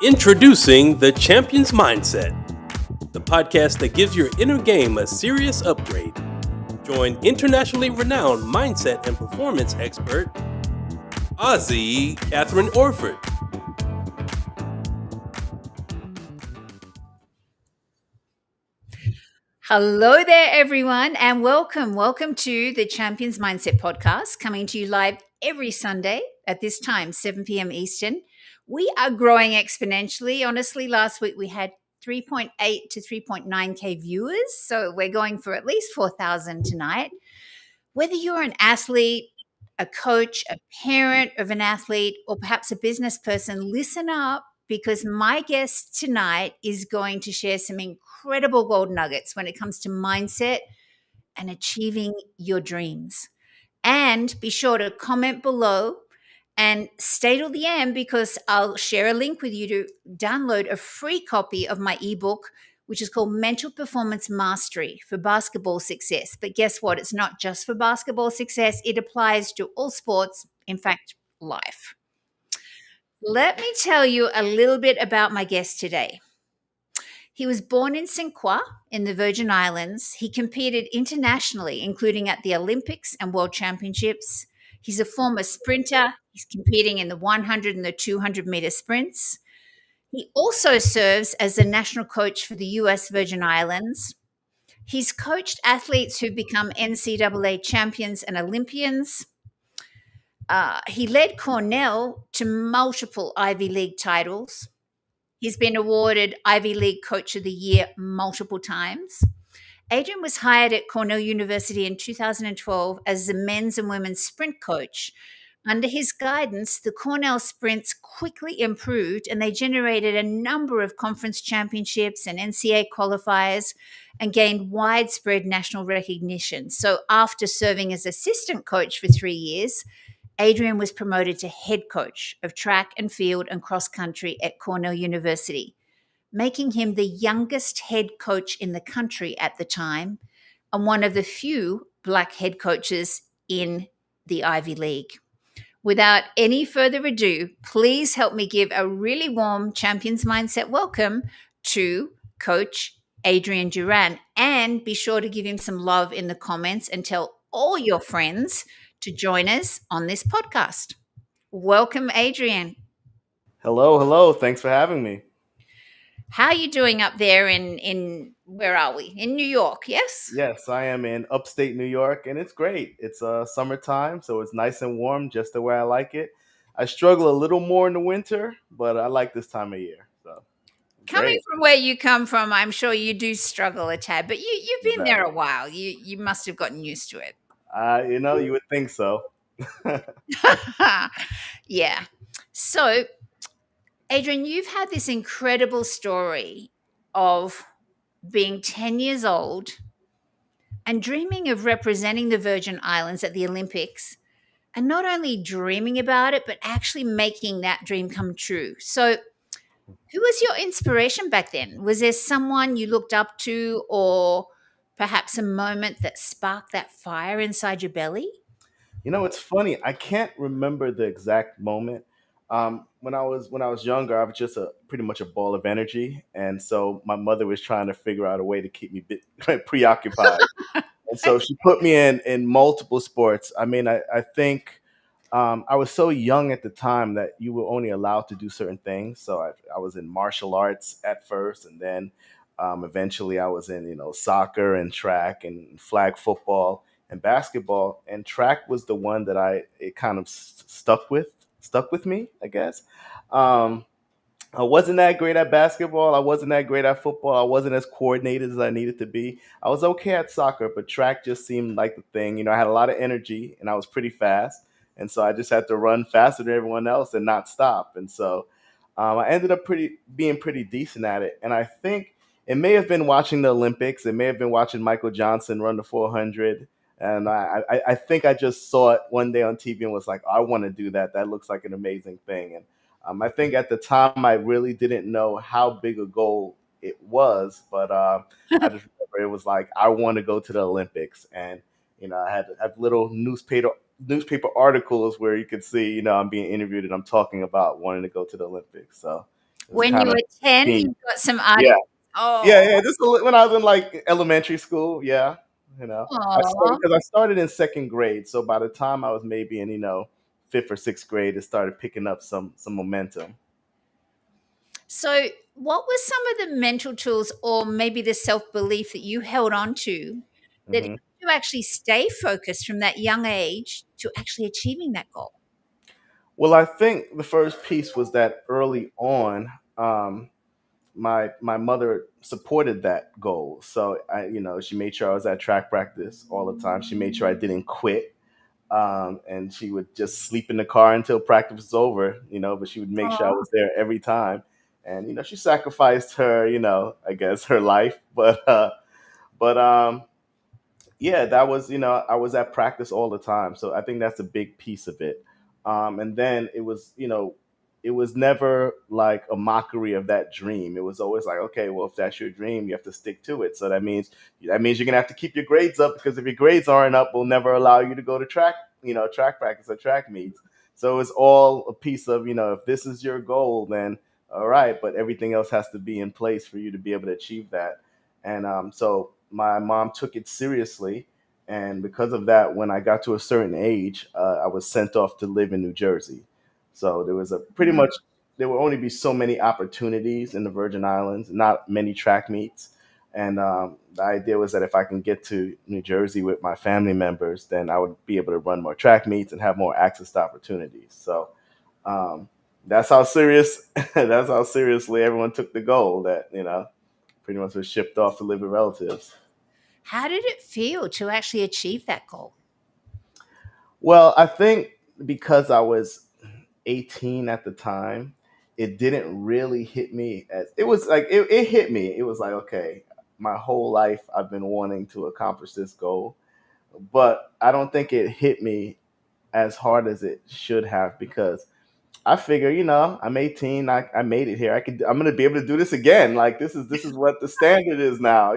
Introducing the Champion's Mindset, the podcast that gives your inner game a serious upgrade. Join internationally renowned mindset and performance expert, Kathryn Orford. Hello there, everyone, and welcome. Welcome to the Champions Mindset podcast, coming to you live every Sunday at this time, 7 p.m. Eastern. We are growing exponentially. Honestly, last week we had 3.8 to 3.9K viewers, so we're going for at least 4,000 tonight. Whether you're an athlete, a coach, a parent of an athlete, or perhaps a business person, listen up because my guest tonight is going to share some incredible gold nuggets when it comes to mindset and achieving your dreams. And be sure to comment below and stay till the end because I'll share a link with you to download a free copy of my ebook, which is called Mental Performance Mastery for Basketball Success. But guess what? It's not just for basketball success, it applies to all sports, in fact, life. Let me tell you a little bit about my guest today. He was born in St. Croix in the Virgin Islands. He competed internationally, including at the Olympics and World Championships. He's a former sprinter. He's competing in the 100 and the 200 meter sprints. He also serves as the national coach for the US Virgin Islands. He's coached athletes who've become NCAA champions and Olympians. He led Cornell to multiple Ivy League titles. He's been awarded Ivy League Coach of the Year multiple times. Adrian was hired at Cornell University in 2012 as the men's and women's sprint coach. Under his guidance, the Cornell sprints quickly improved and they generated a number of conference championships and NCAA qualifiers and gained widespread national recognition. So after serving as assistant coach for 3 years, Adrian was promoted to head coach of track and field and cross country at Cornell University, making him the youngest head coach in the country at the time and one of the few Black head coaches in the Ivy League. Without any further ado, please help me give a really warm Champions Mindset welcome to Coach Adrian Durant. And be sure to give him some love in the comments and tell all your friends to join us on this podcast. Welcome, Adrian. Hello. Thanks for having me. How are you doing up there in where are we? In New York, yes? Yes, I am in upstate New York, and it's great. It's summertime, so it's nice and warm, just the way I like it. I struggle a little more in the winter, but I like this time of year. So Coming great. from where you come from, I'm sure you do struggle a tad, but you've been there a Exactly. while. You must have gotten used to it. You would think so. Yeah. So, Adrian, you've had this incredible story of being 10 years old and dreaming of representing the Virgin Islands at the Olympics, and not only dreaming about it, but actually making that dream come true. So, who was your inspiration back then? Was there someone you looked up to, or perhaps a moment that sparked that fire inside your belly? It's funny. I can't remember the exact moment. When I was younger, I was just a pretty much a ball of energy, and so my mother was trying to figure out a way to keep me preoccupied. And so she put me in multiple sports. I mean, I think I was so young at the time that you were only allowed to do certain things. So I was in martial arts at first, and then eventually I was in soccer and track and flag football and basketball. And track was the one that it kind of stuck with me, I guess. Um, I wasn't that great at basketball. I wasn't that great at football. I wasn't as coordinated as I needed to be. I was okay at soccer, but track just seemed like the thing. I had a lot of energy and I was pretty fast. And so I just had to run faster than everyone else and not stop. And so I ended up being pretty decent at it. And I think it may have been watching the Olympics. It may have been watching Michael Johnson run the 400. And I think I just saw it one day on TV and was like, I want to do that. That looks like an amazing thing. And I think at the time I really didn't know how big a goal it was, but I just remember it was like I want to go to the Olympics, and I had little newspaper articles where you could see I'm being interviewed and I'm talking about wanting to go to the Olympics. So It's When you kind of were 10, scheme. you got some Yeah, articles. yeah, Oh, yeah. When I was in like elementary school. Yeah, oh. because I started in second grade, so by the time I was maybe in fifth or sixth grade, it started picking up some momentum. So, what were some of the mental tools or maybe the self belief that you held on to that helped hmm you actually stay focused from that young age to actually achieving that goal? Well, I think the first piece was that early on, my mother supported that goal. So she made sure I was at track practice all the time. She made sure I didn't quit. And she would just sleep in the car until practice was over, but she would make sure I Oh, was there every time. And she sacrificed her, I guess her life, but yeah, that was, I was at practice all the time. So I think that's a big piece of it. And then it was never like a mockery of that dream. It was always like, okay, well, if that's your dream, you have to stick to it. So that means you're gonna have to keep your grades up, because if your grades aren't up, we'll never allow you to go to track practice or track meets. So it's all a piece of, if this is your goal, then all right, but everything else has to be in place for you to be able to achieve that. And so my mom took it seriously. And because of that, when I got to a certain age, I was sent off to live in New Jersey. So there was a pretty much, there will only be so many opportunities in the Virgin Islands, not many track meets. And the idea was that if I can get to New Jersey with my family members, then I would be able to run more track meets and have more access to opportunities. So um, that's how serious, that's how seriously everyone took the goal, that pretty much was shipped off to live with relatives. how did it feel to actually achieve that goal? Well, I think because I was 18 at the time, it didn't really hit me as it was like it hit me. It was like, okay, my whole life I've been wanting to accomplish this goal, but I don't think it hit me as hard as it should have, because I figure, I'm 18. I made it here. I'm gonna be able to do this again. Like this is what the standard is now.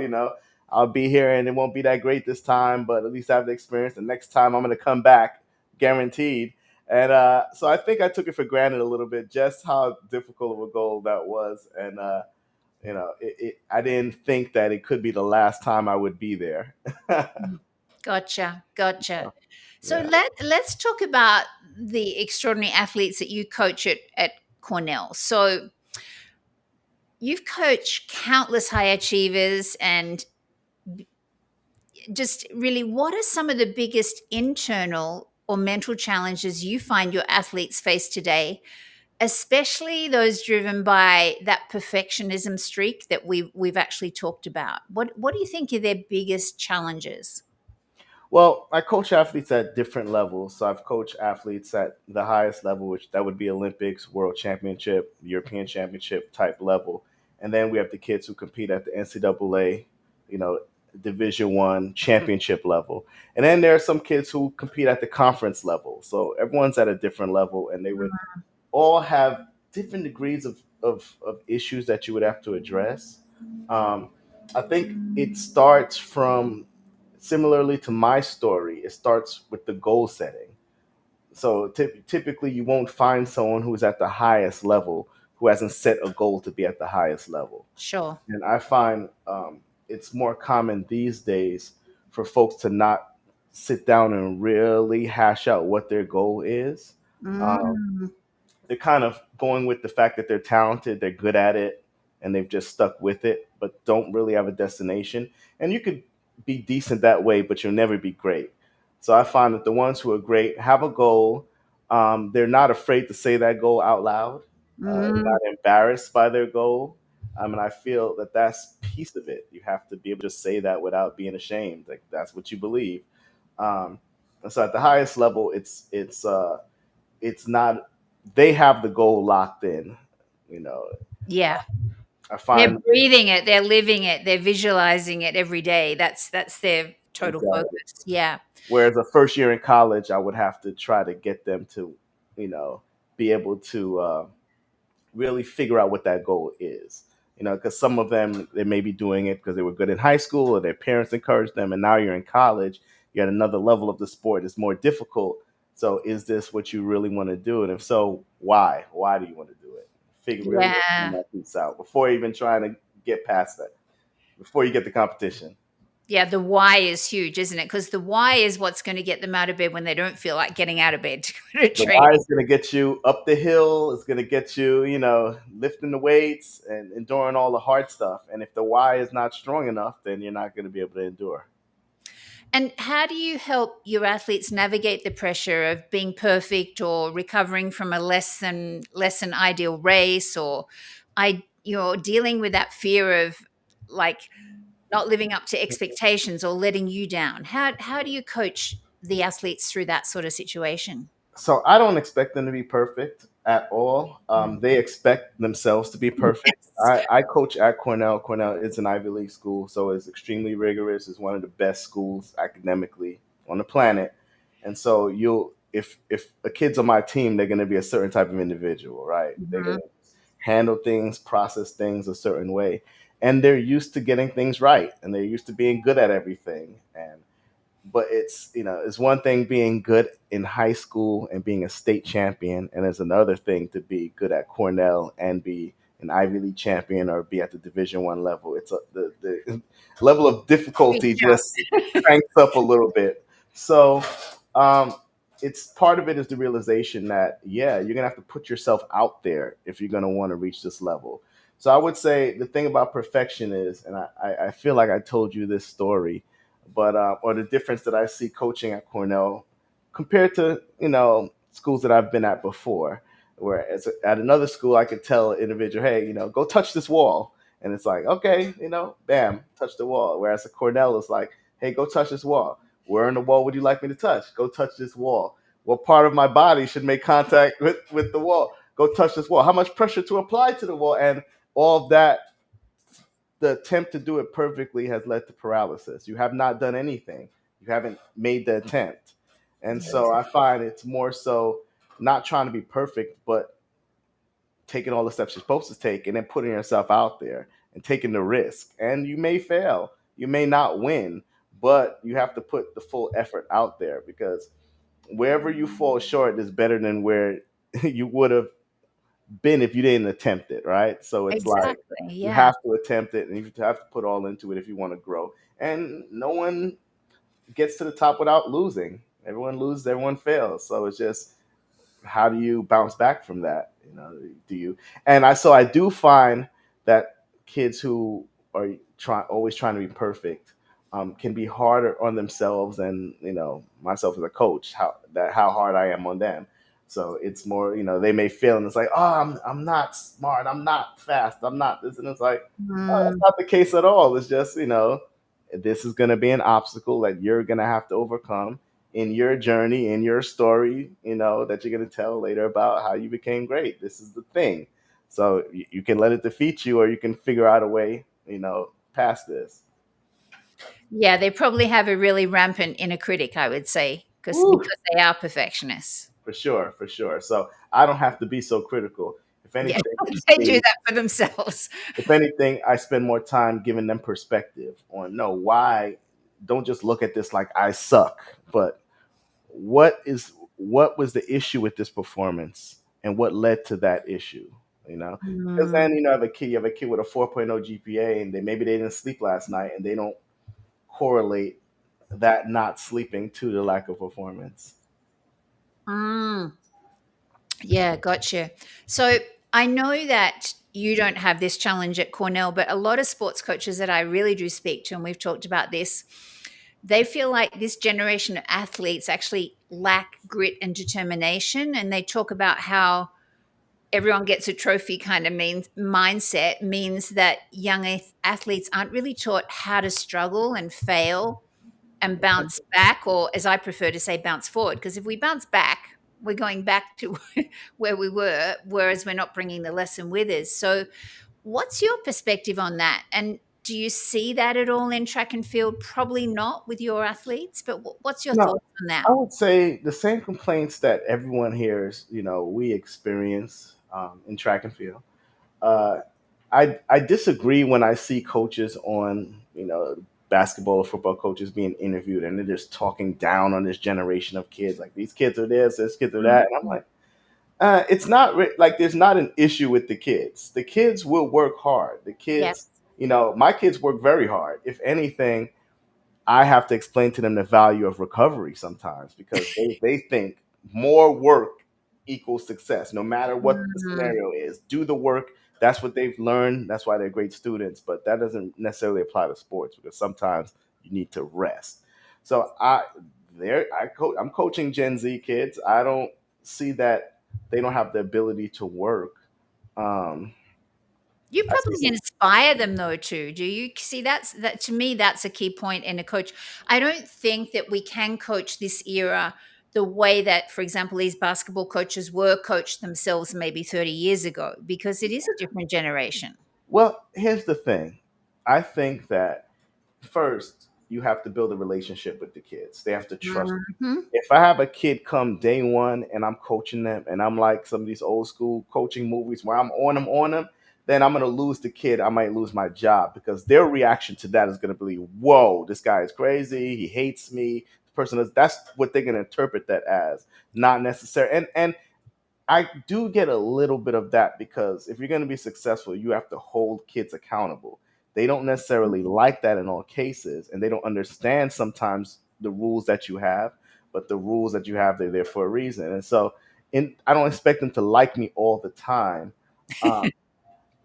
I'll be here and it won't be that great this time, but at least I have the experience. The next time I'm gonna come back, guaranteed. And so I think I took it for granted a little bit, just how difficult of a goal that was. And I didn't think that it could be the last time I would be there. Gotcha, gotcha. So Yeah. let's talk about the extraordinary athletes that you coach at Cornell. So you've coached countless high achievers, and just really, what are some of the biggest internal or mental challenges you find your athletes face today, especially those driven by that perfectionism streak that we've actually talked about? What do you think are their biggest challenges? Well, I coach athletes at different levels. So I've coached athletes at the highest level, which that would be Olympics, World Championship, European Championship type level. And then we have the kids who compete at the NCAA, you know, Division 1 championship level. And then there are some kids who compete at the conference level. So everyone's at a different level, and they would all have different degrees of issues that you would have to address. Um, I think it starts from, similarly to my story, it starts with the goal setting. So typically, you won't find someone who's at the highest level who hasn't set a goal to be at the highest level. Sure. And I find it's more common these days for folks to not sit down and really hash out what their goal is. Um, Mm, they're kind of going with the fact that they're talented, they're good at it, and they've just stuck with it, but don't really have a destination. And you could be decent that way, but you'll never be great. So I find that the ones who are great have a goal. They're not afraid to say that goal out loud. They're mm, not embarrassed by their goal. And I feel that that's piece of it. You have to be able to just say that without being ashamed. Like that's what you believe. Um, and so at the highest level, it's not, they have the goal locked in. you know yeah. I They're find breathing it, they're living it, they're visualizing it every day. That's their total exactly. focus. Yeah. Whereas a first year in college, I would have to try to get them to you know be able to really figure out what that goal is. Because some of them, they may be doing it because they were good in high school or their parents encouraged them, and now you're in college, you're at another level of the sport, it's more difficult. So is this what you really want to do? And if so, why do you want to do it? really figuring Yeah. that piece out before even trying to get past that, before you get the competition. Yeah, the why is huge, isn't it? Because the why is what's going to get them out of bed when they don't feel like getting out of bed to go to The why training. is going to get you up the hill. It's going to get you, lifting the weights and enduring all the hard stuff. And if the why is not strong enough, then you're not going to be able to endure. And how do you help your athletes navigate the pressure of being perfect or recovering from a less than ideal race, or you're dealing with that fear of like not living up to expectations or letting you down? How do you coach the athletes through that sort of situation? So I don't expect them to be perfect at all. They expect themselves to be perfect. Yes. I coach at Cornell. Cornell is an Ivy League school, so it's extremely rigorous. It's one of the best schools academically on the planet. And so if a kid's on my team, they're going to be a certain type of individual, right? They're going Mhm. to handle things, process things a certain way, and they're used to getting things right, and they're used to being good at everything. And but it's one thing being good in high school and being a state champion, and it's another thing to be good at Cornell and be an Ivy League champion or be at the Division 1 level. The level of Big difficulty jump. just cranks up a little bit. So um, it's part of it is the realization that, yeah, you're gonna have to put yourself out there if you're gonna want to reach this level. So I would say the thing about perfection is, and I feel like I told you this story, but or the difference that I see coaching at Cornell compared to schools that I've been at before. Whereas at another school, I could tell an individual, hey, go touch this wall, and it's like, okay, bam, touch the wall. Whereas at Cornell, it's like, hey, go touch this wall. Where in the wall would you like me to touch? Go touch this wall. What part of my body should make contact with the wall? Go touch this wall. How much pressure to apply to the wall? And all of that, the attempt to do it perfectly has led to paralysis. You have not done anything. You haven't made the attempt. And so I find it's more so not trying to be perfect, but taking all the steps you're supposed to take and then putting yourself out there and taking the risk. And you may fail, you may not win, but you have to put the full effort out there, because wherever you fall short is better than where you would have been if you didn't attempt it, right? So it's like Exactly. you Yeah. have to attempt it and you have to put all into it if you want to grow. And no one gets to the top without losing. Everyone loses, everyone fails. So it's just, how do you bounce back from that? Do you? And I do find that kids who are always trying to be perfect can be harder on themselves and myself as a coach, how hard I am on them. So it's more, they may fail and it's like, oh, I'm not smart, I'm not fast, I'm not this, and it's like, oh, that's Mm. not the case at all. It's just, this is going to be an obstacle that you're going to have to overcome in your journey, in your story, that you're going to tell later about how you became great. This is the thing. So you can let it defeat you, or you can figure out a way, past this. Yeah, they probably have a really rampant inner critic, I would say, Woo, because they are perfectionists. for sure, for sure. So I don't have to be so critical. If Yeah, anything, they do that for themselves. I spend more time giving them perspective on, no, why. Don't just look at this like I suck, but what was the issue with this performance and what led to that issue, because then Mm. you have a kid with a 4.0 GPA, and maybe they didn't sleep last night, and they don't correlate that not sleeping to the lack of performance. Mm. Yeah, gotcha. So I know that you don't have this challenge at Cornell, but a lot of sports coaches that I really do speak to, and we've talked about this, they feel like this generation of athletes actually lack grit and determination. And they talk about how everyone gets a trophy kind of mindset means that young athletes aren't really taught how to struggle and fail and bounce back, or as I prefer to say, bounce forward. Because if we bounce back, we're going back to where we were, whereas we're not bringing the lesson with us. So, what's your perspective on that? And do you see that at all in track and field? Probably not with your athletes, but what's your No, thoughts on that? I would say the same complaints that everyone hears, we experience in track and field. uh, I disagree when I see coaches on, basketball or football coaches being interviewed, and they're just talking down on this generation of kids. Like, these kids are this kids are that. And I'm like, It's not like there's not an issue with the kids. The kids will work hard. The Yes. kids, my kids work very hard. If anything, I have to explain to them the value of recovery sometimes because they think more work equals success, no matter what the Mm, scenario is. Do the work. That's what they've learned. That's why they're great students. But that doesn't necessarily apply to sports because sometimes you need to rest. So I'm coaching Gen Z kids. I don't see that they don't have the ability to work. Um, you I see probably some. inspire them though too. Do you see that to me that's a key point in a coach. I don't think that we can coach this era the way that, for example, these basketball coaches were coached themselves maybe 30 years ago because it is a different generation. Well, here's the thing. I think that first you have to build a relationship with the kids. They have to trust you. Mhm. If I have a kid come day one and I'm coaching them and I'm like some of these old school coaching movies where I'm on them, then I'm gonna lose the kid. I might lose my job because their reaction to that is gonna be, whoa, this guy is crazy, he hates me. The person is that's what they're gonna interpret that as, not necessary. And I do get a little bit of that because if you're going to be successful, you have to hold kids accountable. They don't necessarily like that in all cases, and they don't understand sometimes the rules that you have, but the rules that you have, they're there for a reason. And so, I don't expect them to like me all the time. Um,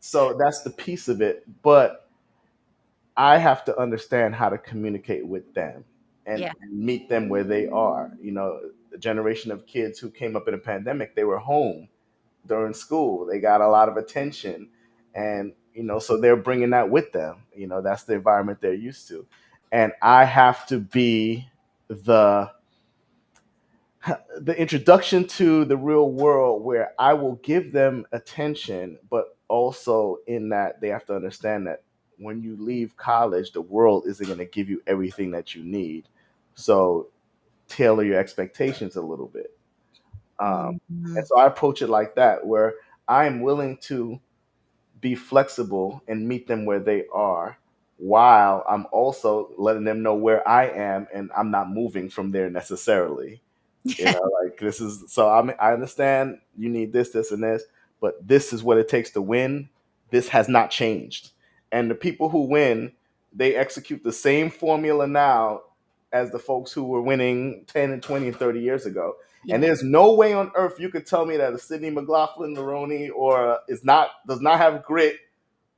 so that's the piece of it. But I have to understand how to communicate with them Yeah. and meet them where they are. The generation of kids who came up in a pandemic, they were home during school. They got a lot of attention, and so they're bringing that with them. That's the environment they're used to, and I have to be the the introduction to the real world where I will give them attention, but also in that they have to understand that when you leave college, the world isn't going to give you everything that you need. So tailor your expectations a little bit. And Mhm. so I approach it like that, where I am willing to be flexible and meet them where they are, while I'm also letting them know where I am and I'm not moving from there necessarily. Like this is so I understand you need this, this, and this, but this is what it takes to win. This has not changed. And the people who win, they execute the same formula now as the folks who were winning 10 and 20 and 30 years ago. And Yeah. there's no way on earth you could tell me that a Sidney McLaughlin Maroney or does not have grit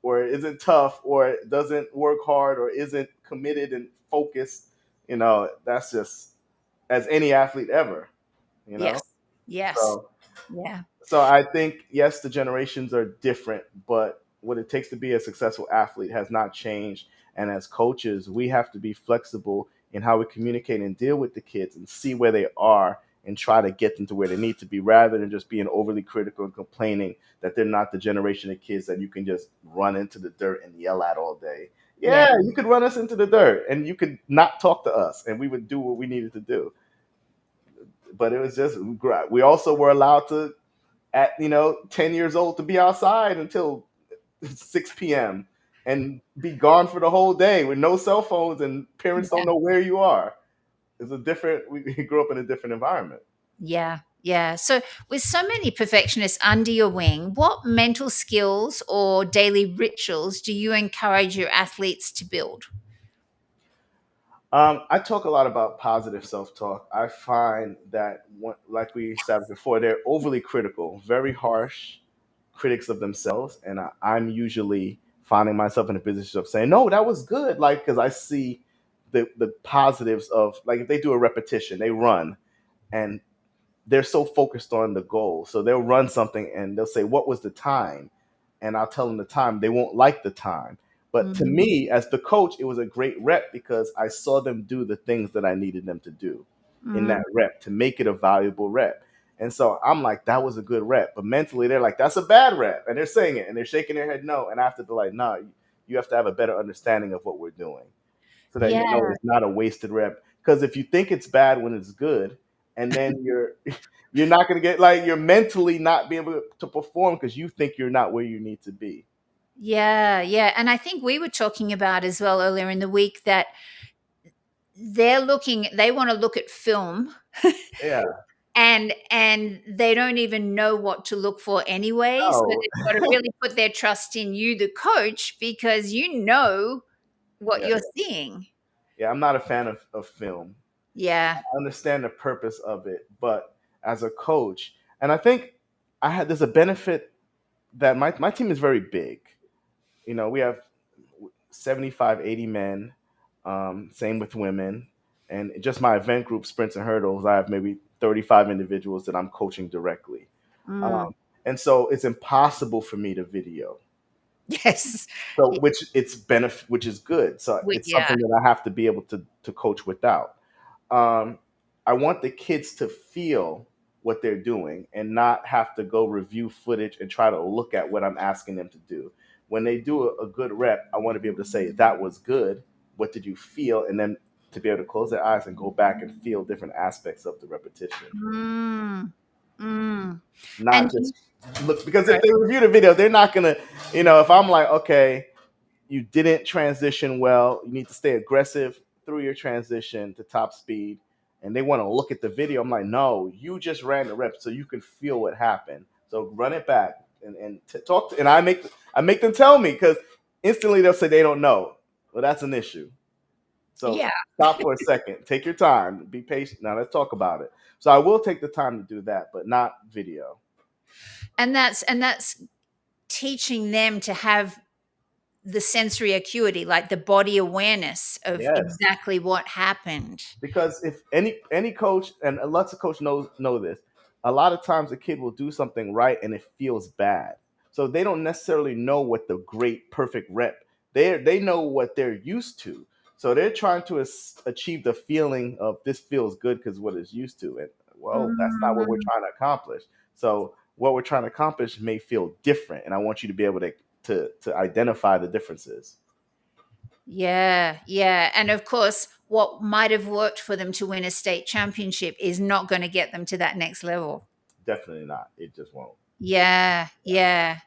or isn't tough or doesn't work hard or isn't committed and focused. That's just as any athlete ever you know Yes. Yes. so Yeah. I think, yes, the generations are different, but what it takes to be a successful athlete has not changed. And as coaches, we have to be flexible in how we communicate and deal with the kids and see where they are and try to get them to where they need to be, rather than just being overly critical and complaining that they're not the generation of kids that you can just run into the dirt and yell at all day. Yeah. Yeah, you could run us into the dirt and you could not talk to us and we would do what we needed to do. But it was just, we also were allowed to, at 10 years old, to be outside until 6 p.m. and be gone for the whole day with no cell phones, and parents Yeah. don't know where you are. It's a different we grew up in a different environment. Yeah. Yeah. So, with so many perfectionists under your wing, what mental skills or daily rituals do you encourage your athletes to build? I talk a lot about positive self-talk. I find that, like we said before, they're overly critical, very harsh critics of themselves, and I'm usually finding myself in a position of saying, "No, that was good," like because I see the positives of, like, if they do a repetition, they run, and they're so focused on the goal. So they'll run something and they'll say, "What was the time?" And I'll tell them the time. They won't like the time. But to Mhm. me, as the coach, it was a great rep because I saw them do the things that I needed them to do in Mm. that rep to make it a valuable rep. And so I'm like, that was a good rep. But mentally, they're like, that's a bad rep. And they're saying it and they're shaking their head no. And after, they're like, no, you have to have a better understanding of what we're doing so that you know Yeah. it's not a wasted rep. Because if you think it's bad when it's good, and then you're not going to get, like, you're mentally not be able to perform because you think you're not where you need to be. Yeah. Yeah. And I think we were talking about as well earlier in the week that they want to look at film Yeah. and they don't even know what to look for anyway. So Oh, they've got to really put their trust in you, the coach, because you know what yeah, you're seeing. yeah. I'm not a fan of film. Yeah. I understand the purpose of it, but as a coach, and I think there's a benefit that my team is very big. We have 75, 80 men. Same with women. And just my event group, sprints and hurdles, I have maybe 35 individuals that I'm coaching directly. Mm. Um, and so it's impossible for me to video. Yes. So which is good. So it's Yeah. something that I have to be able to coach without. Um, I want the kids to feel what they're doing and not have to go review footage and try to look at what I'm asking them to do. When they do a good rep, I want to be able to say, that was good. What did you feel? And then to be able to close their eyes and go back and feel different aspects of the repetition. Mm. Mm. And Not just look, because sorry. if they review the video, they're not going to, if I'm like, okay, you didn't transition well. You need to stay aggressive through your transition to top speed. And they want to look at the video. I'm like, no, you just ran the rep so you can feel what happened. So run it back and talk. And I make them tell me, because instantly they'll say they don't know. Well, that's an issue. So Yeah. stop for a second. Take your time. Be patient. Now let's talk about it. So I will take the time to do that, but not video. And that's teaching them to have the sensory acuity, like the body awareness of Yes. exactly what happened. Because if any coach, and lots of coaches know this, a lot of times a kid will do something right and it feels bad. So they don't necessarily know what the great perfect rep. They know what they're used to. So they're trying to achieve the feeling of this feels good because what it's used to. And well, that's not what we're Mm. trying to accomplish. So what we're trying to accomplish may feel different, and I want you to be able to identify the differences. Yeah, yeah. And of course, what might have worked for them to win a state championship is not going to get them to that next level. Definitely not. It just won't. Yeah, yeah.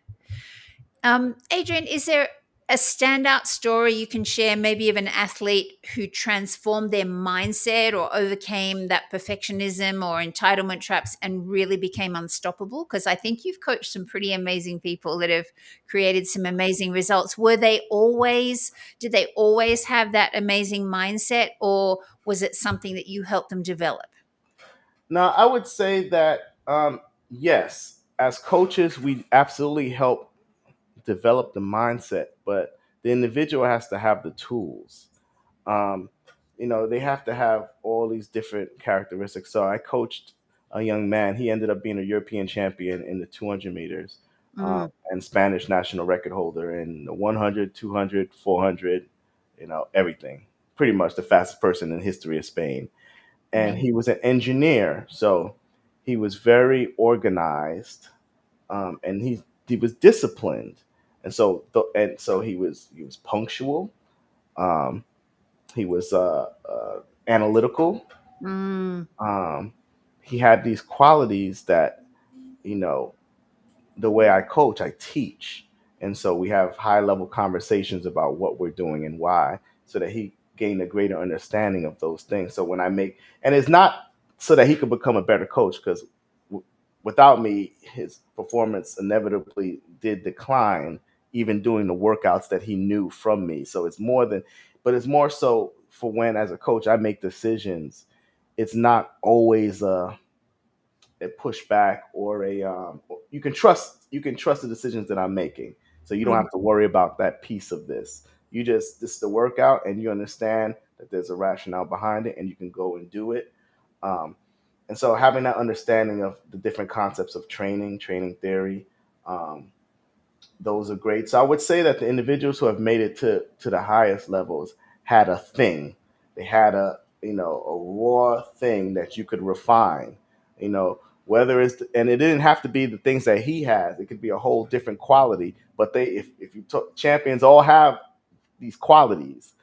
Adrian, is there a standout story you can share, maybe of an athlete who transformed their mindset or overcame that perfectionism or entitlement traps and really became unstoppable? Because I think you've coached some pretty amazing people that have created some amazing results. Did they always have that amazing mindset, or was it something that you helped them develop? Now, I would say that yes, as coaches, we absolutely help develop the mindset, but the individual has to have the tools. Um, they have to have all these different characteristics. So I coached a young man. He ended up being a European champion in the 200 meters, Mm, and Spanish national record holder in the 100, 200, 400, everything. Pretty much the fastest person in the history of Spain. And amazing. he was an engineer, so he was very organized, and he was disciplined, and so he was punctual. Um, he was analytical. Mm, Um, he had these qualities that you know the way I coach, I teach. And so we have high level conversations about what we're doing and why, so that he gained a greater understanding of those things. So and it's not so that he could become a better coach, because without me, his performance inevitably did decline, even doing the workouts that he knew from me. So but it's more so for when, as a coach, I make decisions. It's not always a pushback or you can trust the decisions that I'm making. So you don't mm. have to worry about that piece of this. This is the workout, and you understand that there's a rationale behind it, and you can go and do it. Um, and so having that understanding of the different concepts of training theory, um, those are great. So I would say that the individuals who have made it to the highest levels had a thing. They had a raw thing that you could refine. Whether and it didn't have to be the things that he has. It could be a whole different quality. But if you took champions, all have these qualities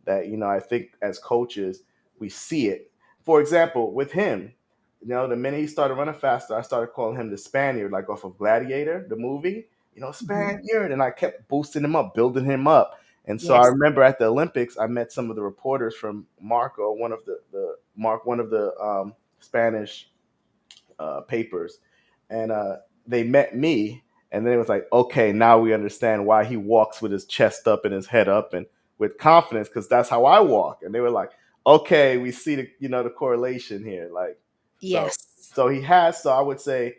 that I think as coaches we see it. For example, with him, the minute he started running faster, I started calling him the Spaniard, like off of Gladiator, the movie. Mhm. Spaniard, and I kept boosting him up, building him up. And so I Yes. remember at the Olympics, I met some of the reporters from Marco, one of the Spanish papers, and they met me, and then it was like, okay, now we understand why he walks with his chest up and his head up and with confidence, because that's how I walk. And they were like, okay, we see the the correlation here, like so. Yes. So he has. So I would say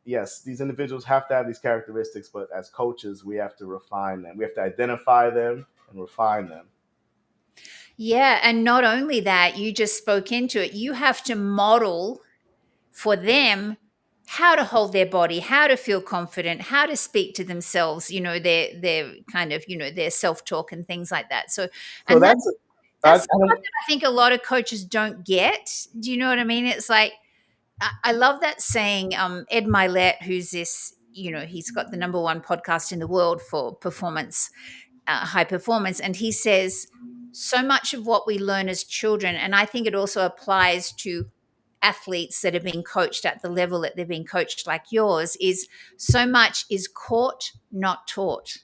yes, these individuals have to have these characteristics, but as coaches, we have to refine them. We have to identify them and refine them. Yeah. And not only that, you just spoke into it. You have to model for them how to hold their body, how to feel confident, how to speak to themselves, their kind of, their self-talk and things like that. So, So and that's that's I the part don't. that I think a lot of coaches don't get. Do you know what I mean? It's like, I love that saying. Ed Milelet, who's this, he's got the number one podcast in the world for performance, high performance, and he says so much of what we learn as children, and I think it also applies to athletes that are being coached at the level that they're being coached, like yours, is so much is caught, not taught.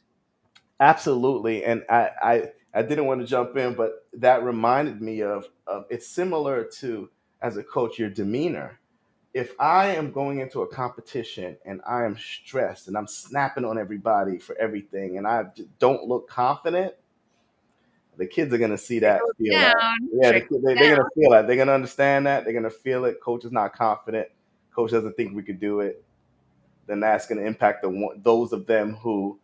Absolutely, and I didn't want to jump in, but that reminded me of it's similar to, as a coach, your demeanor. If I am going into a competition and I am stressed and I'm snapping on everybody for everything and don't look confident, the kids are gonna see that, Trickles feel that. down, Yeah, trickles they're down. gonna feel that. They're gonna understand that. They're gonna feel it. Coach is not confident. Coach doesn't think we could do it. Then that's gonna impact those of them who,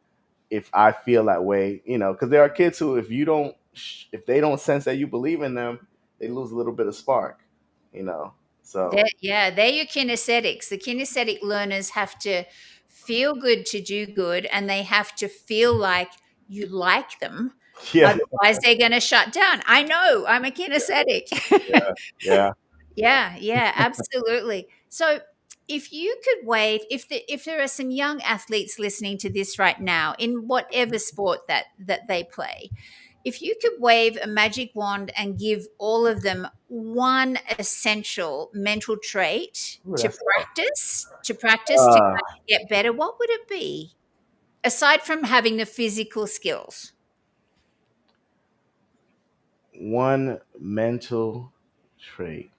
if I feel that way, because there are kids who, if they don't sense that you believe in them, they lose a little bit of spark, you know. So They're your kinesthetics. The kinesthetic learners have to feel good to do good, and they have to feel like you like them. yeah, Otherwise, they're going to shut down. I know, I'm a kinesthetic. yeah, yeah. Yeah, yeah, absolutely. So, if you could wave, if there are some young athletes listening to this right now in whatever sport that they play, if you could wave a magic wand and give all of them one essential mental trait Ooh, to that's tough. practice to Uh, kind of get better, what would it be? Aside from having the physical skills. one mental trait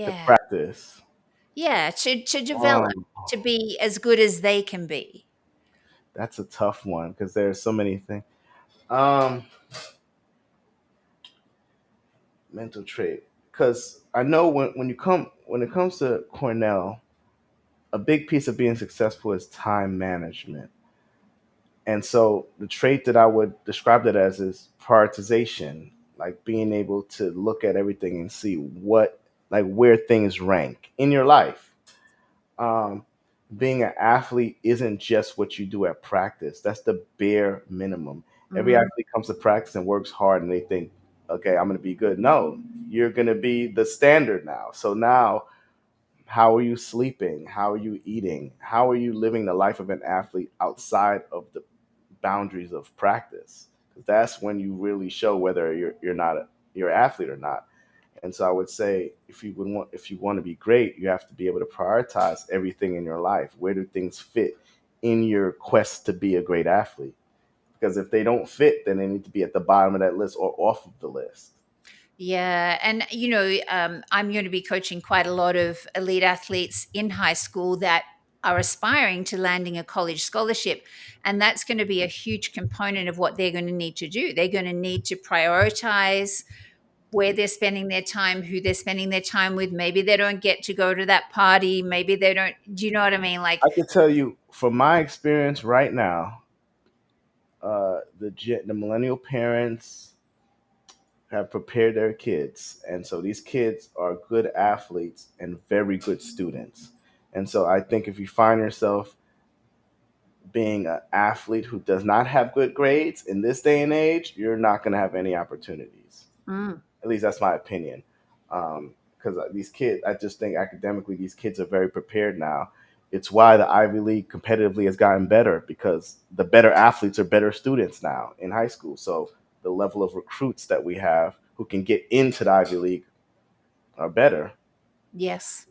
to Yeah. practice. Yeah, to develop, Um, to be as good as they can be. that's a tough one because there's so many things. Um, mental trait, because I know when it comes to Cornell, a big piece of being successful is time management. And so the trait that I would describe it as is prioritization, like being able to look at everything and see where things rank in your life. Um, being an athlete isn't just what you do at practice. That's the bare minimum. Every Mm, athlete comes to practice and works hard and they think, okay, I'm going to be good. No, you're going to be the standard now. So now, how are you sleeping? How are you eating? How are you living the life of an athlete outside of the boundaries of practice? 'Cause that's when you really show whether you're an athlete or not. And so I would say, if you want to be great, you have to be able to prioritize everything in your life. Where do things fit in your quest to be a great athlete? Because if they don't fit, then they need to be at the bottom of that list or off of the list. yeah, and I'm going to be coaching quite a lot of elite athletes in high school that are aspiring to landing a college scholarship, and that's going to be a huge component of what they're going to need to do. They're going to need to prioritize where they're spending their time, who they're spending their time with. Maybe they don't get to go to that party. Maybe they don't. Do you know what I mean? Like, I can tell you from my experience right now, the millennial parents have prepared their kids, and so these kids are good athletes and very good students. And so I think if you find yourself being an athlete who does not have good grades in this day and age, you're not going to have any opportunities. mm, At least that's my opinion. Because these kids, I just think academically, these kids are very prepared now. It's why the Ivy League competitively has gotten better, because the better athletes are better students now in high school. So the level of recruits that we have who can get into the Ivy League are better. yes.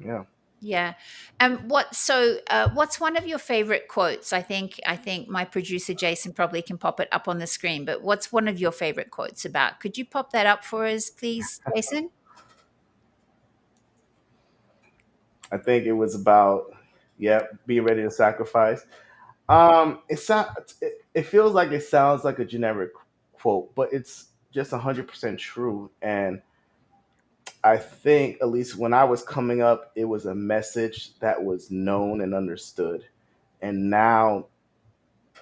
Yeah. Yeah. And what's one of your favorite quotes? I think my producer Jason probably can pop it up on the screen, but what's one of your favorite quotes about? Could you pop that up for us, please, Jason? I think it was about, yeah, being ready to sacrifice. It feels like it sounds like a generic quote, but it's just 100% true. And I think, at least when I was coming up, it was a message that was known and understood. And now,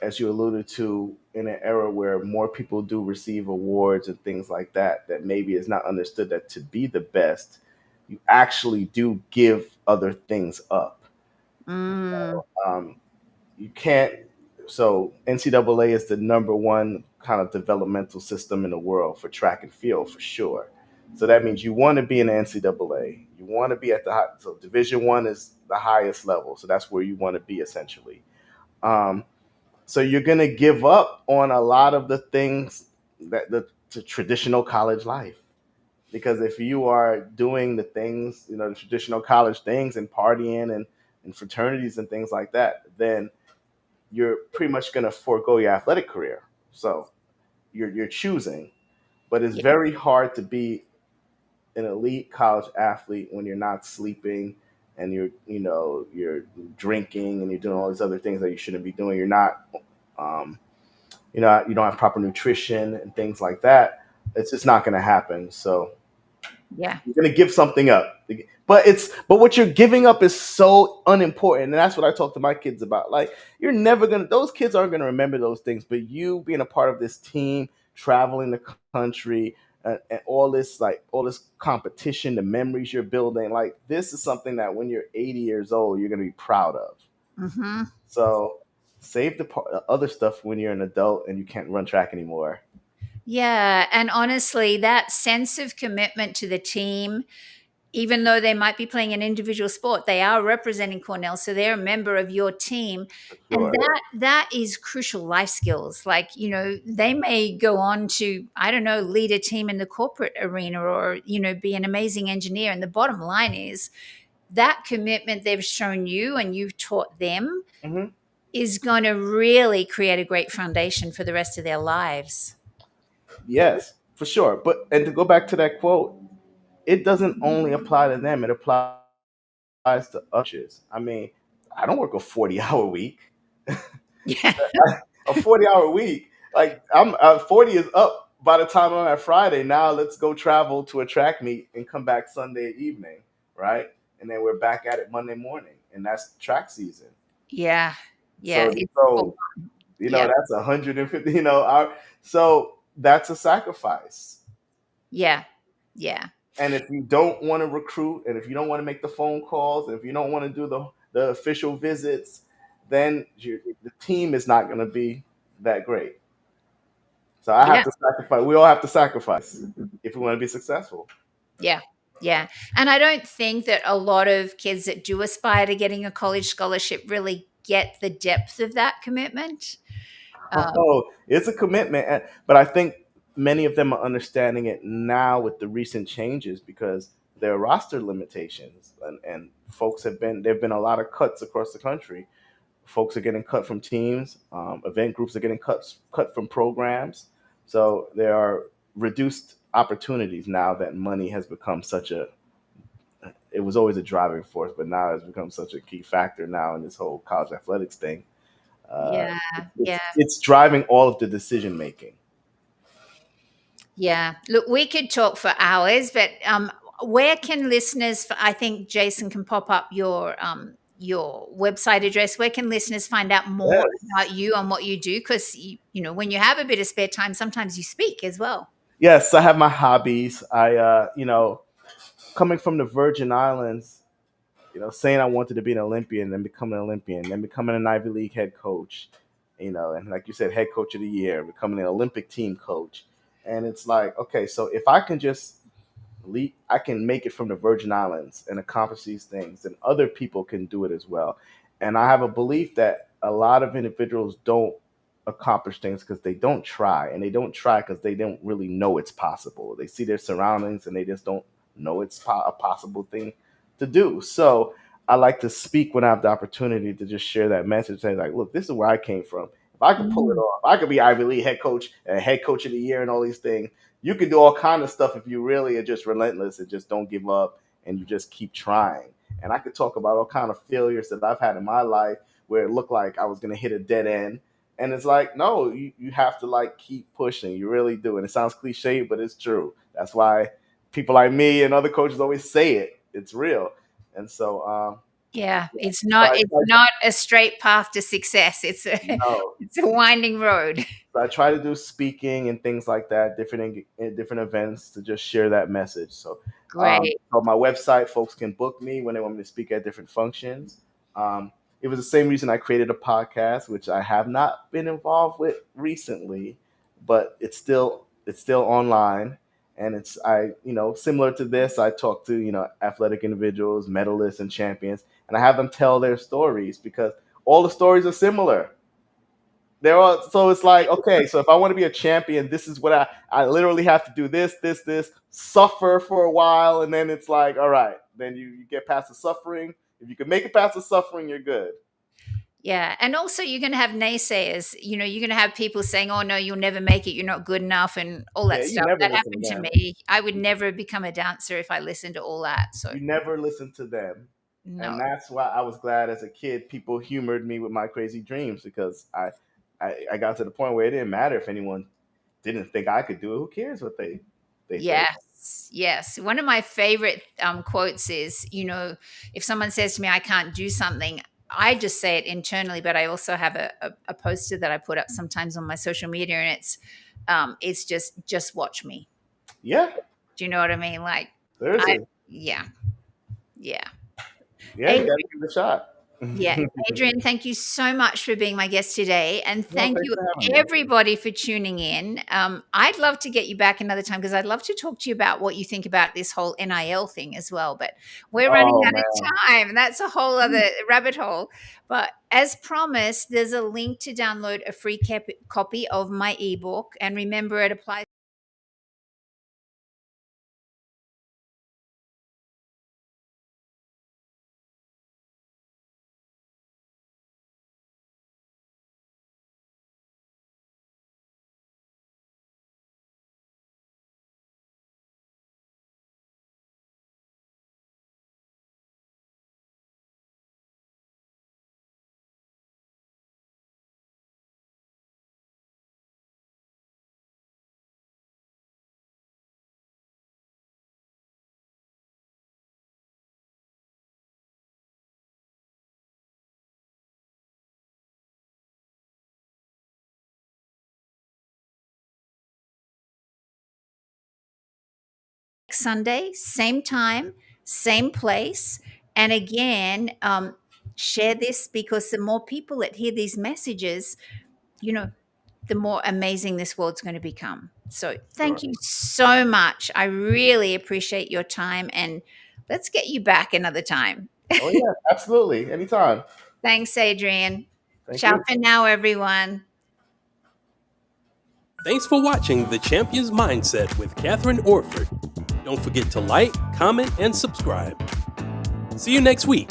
as you alluded to, in an era where more people do receive awards and things like that, that maybe is not understood, that to be the best, you actually do give other things up. Mm, Um, you can't. So NCAA is the number one kind of developmental system in the world for track and field, for sure. So that means you want to be in the NCAA. You want to be at the high. So Division 1 is the highest level. So that's where you want to be, essentially. Um, so you're going to give up on a lot of the things that the traditional college life. Because if you are doing the things, the traditional college things, and partying and fraternities and things like that, then you're pretty much going to forego your athletic career. So you're choosing, but it's yeah, very hard to be an elite college athlete when you're not sleeping and you're drinking and you're doing all these other things that you shouldn't be doing. You're not, um, you don't have proper nutrition and things like that. It's just not going to happen. So yeah. you're gonna give something up, but what you're giving up is so unimportant, and that's what I talk to my kids about. Like, you're never gonna those kids aren't gonna remember those things, but you being a part of this team, traveling the country, and all this competition, the memories you're building, like this is something that when you're 80 years old, you're gonna be proud of. Hmm. So save the other stuff when you're an adult and you can't run track anymore. Yeah. And honestly, that sense of commitment to the team, even though they might be playing an individual sport, they are representing Cornell, so they're a member of your team. For And sure. that is crucial life skills. Like, they may go on to, I don't know, lead a team in the corporate arena, or, be an amazing engineer. And the bottom line is that commitment they've shown you and you've taught them Hmm. is going to really create a great foundation for the rest of their lives. Yes, for sure. But and to go back to that quote, it doesn't only apply to them, it applies to others. I mean, I don't work a 40-hour week. Yeah. A 40-hour week. Like, I'm 40 is up by the time I'm at Friday. Now let's go travel to a track meet and come back Sunday evening, right? And then we're back at it Monday morning, and that's track season. Yeah. Yeah. So It's full so on. Yeah. that's 150. So that's a sacrifice. Yeah. Yeah. And if you don't want to recruit, and if you don't want to make the phone calls, and if you don't want to do the official visits, then the team is not going to be that great. So I have Yeah. to sacrifice. We all have to sacrifice if we want to be successful. Yeah. Yeah. And I don't think that a lot of kids that do aspire to getting a college scholarship really get the depth of that commitment. Um, Oh, it's a commitment, but I think many of them are understanding it now with the recent changes, because there are roster limitations, and folks have been there've been a lot of cuts across the country. Folks are getting cut from teams. Event groups are getting cut from programs. So there are reduced opportunities now that money has become such a. It was always a driving force, but now it's become such a key factor now in this whole college athletics thing. Uh, yeah. it's Yeah. it's driving all of the decision making. Yeah. Look, we could talk for hours, but where can listeners? I think Jason can pop up your website address. Where can listeners find out more Yes, about you and what you do? Because when you have a bit of spare time, sometimes you speak as well. yes, I have my hobbies. Coming from the Virgin Islands, saying I wanted to be an Olympian, then becoming an Olympian, then becoming an Ivy League head coach, and like you said, head coach of the year, becoming an Olympic team coach. And it's like, okay, so if I can just I can make it from the Virgin Islands and accomplish these things, then other people can do it as well. And I have a belief that a lot of individuals don't accomplish things because they don't try, and they don't try because they don't really know it's possible. They see their surroundings and they just don't know it's a possible thing to do. So I like to speak when I have the opportunity to just share that message, saying like, look, this is where I came from. If I could pull it Mm. off, I could be Ivy League head coach and head coach of the year and all these things. You can do all kind of stuff if you really are just relentless and just don't give up and you just keep trying. And I could talk about all kind of failures that I've had in my life where it looked like I was going to hit a dead end. And it's like, no, you have to like keep pushing. You really do. And it sounds cliche, but it's true. That's why people like me and other coaches always say it. It's real. And so, Yeah, yeah, it's so not it's not a straight path to success. It's a no. it's a winding road. So I try to do speaking and things like that, different events to just share that message. So, Great. on my website, folks can book me when they want me to speak at different functions. Um, it was the same reason I created a podcast, which I have not been involved with recently, but it's still online, and it's similar to this. I talk to athletic individuals, medalists, and champions, and I have them tell their stories because all the stories are similar. So it's like, okay, so if I want to be a champion, this is what I literally have to do this, suffer for a while, and then it's like, all right, then you get past the suffering. If you can make it past the suffering, you're good. Yeah, and also you're gonna have naysayers. You're gonna have people saying, "Oh no, you'll never make it. You're not good enough," and all Yeah, that you stuff. never That listen to happened to them. me. I would never become a dancer if I listened to all that. So You never listen to them. And no. that's why I was glad as a kid people humored me with my crazy dreams because I got to the point where it didn't matter if anyone didn't think I could do it. Who cares what they think? Yes, yes. One of my favorite quotes is, if someone says to me, I can't do something, I just say it internally, but I also have a poster that I put up sometimes on my social media, and it's just watch me. Yeah, Do you know what I mean? Like, seriously. yeah, yeah. Yeah, you got to give it a shot. Yeah, Adrian, thank you so much for being my guest today, and No, thank thanks you for having me. everybody for tuning in. I'd love to get you back another time because I'd love to talk to you about what you think about this whole NIL thing as well. But we're running Oh out man. of time, and that's a whole other rabbit hole. But as promised, there's a link to download a free copy of my ebook, and remember, it applies Sunday, same time, same place. And again, share this because the more people that hear these messages, you know, the more amazing this world's going to become. So Sure. thank you so much. I really appreciate your time, and let's get you back another time. Oh yeah, absolutely. Anytime. Thanks, Adrian. Thank Ciao you. for now, everyone. Thanks for watching The Champion's Mindset with Kathryn Orford. Don't forget to like, comment, and subscribe. See you next week.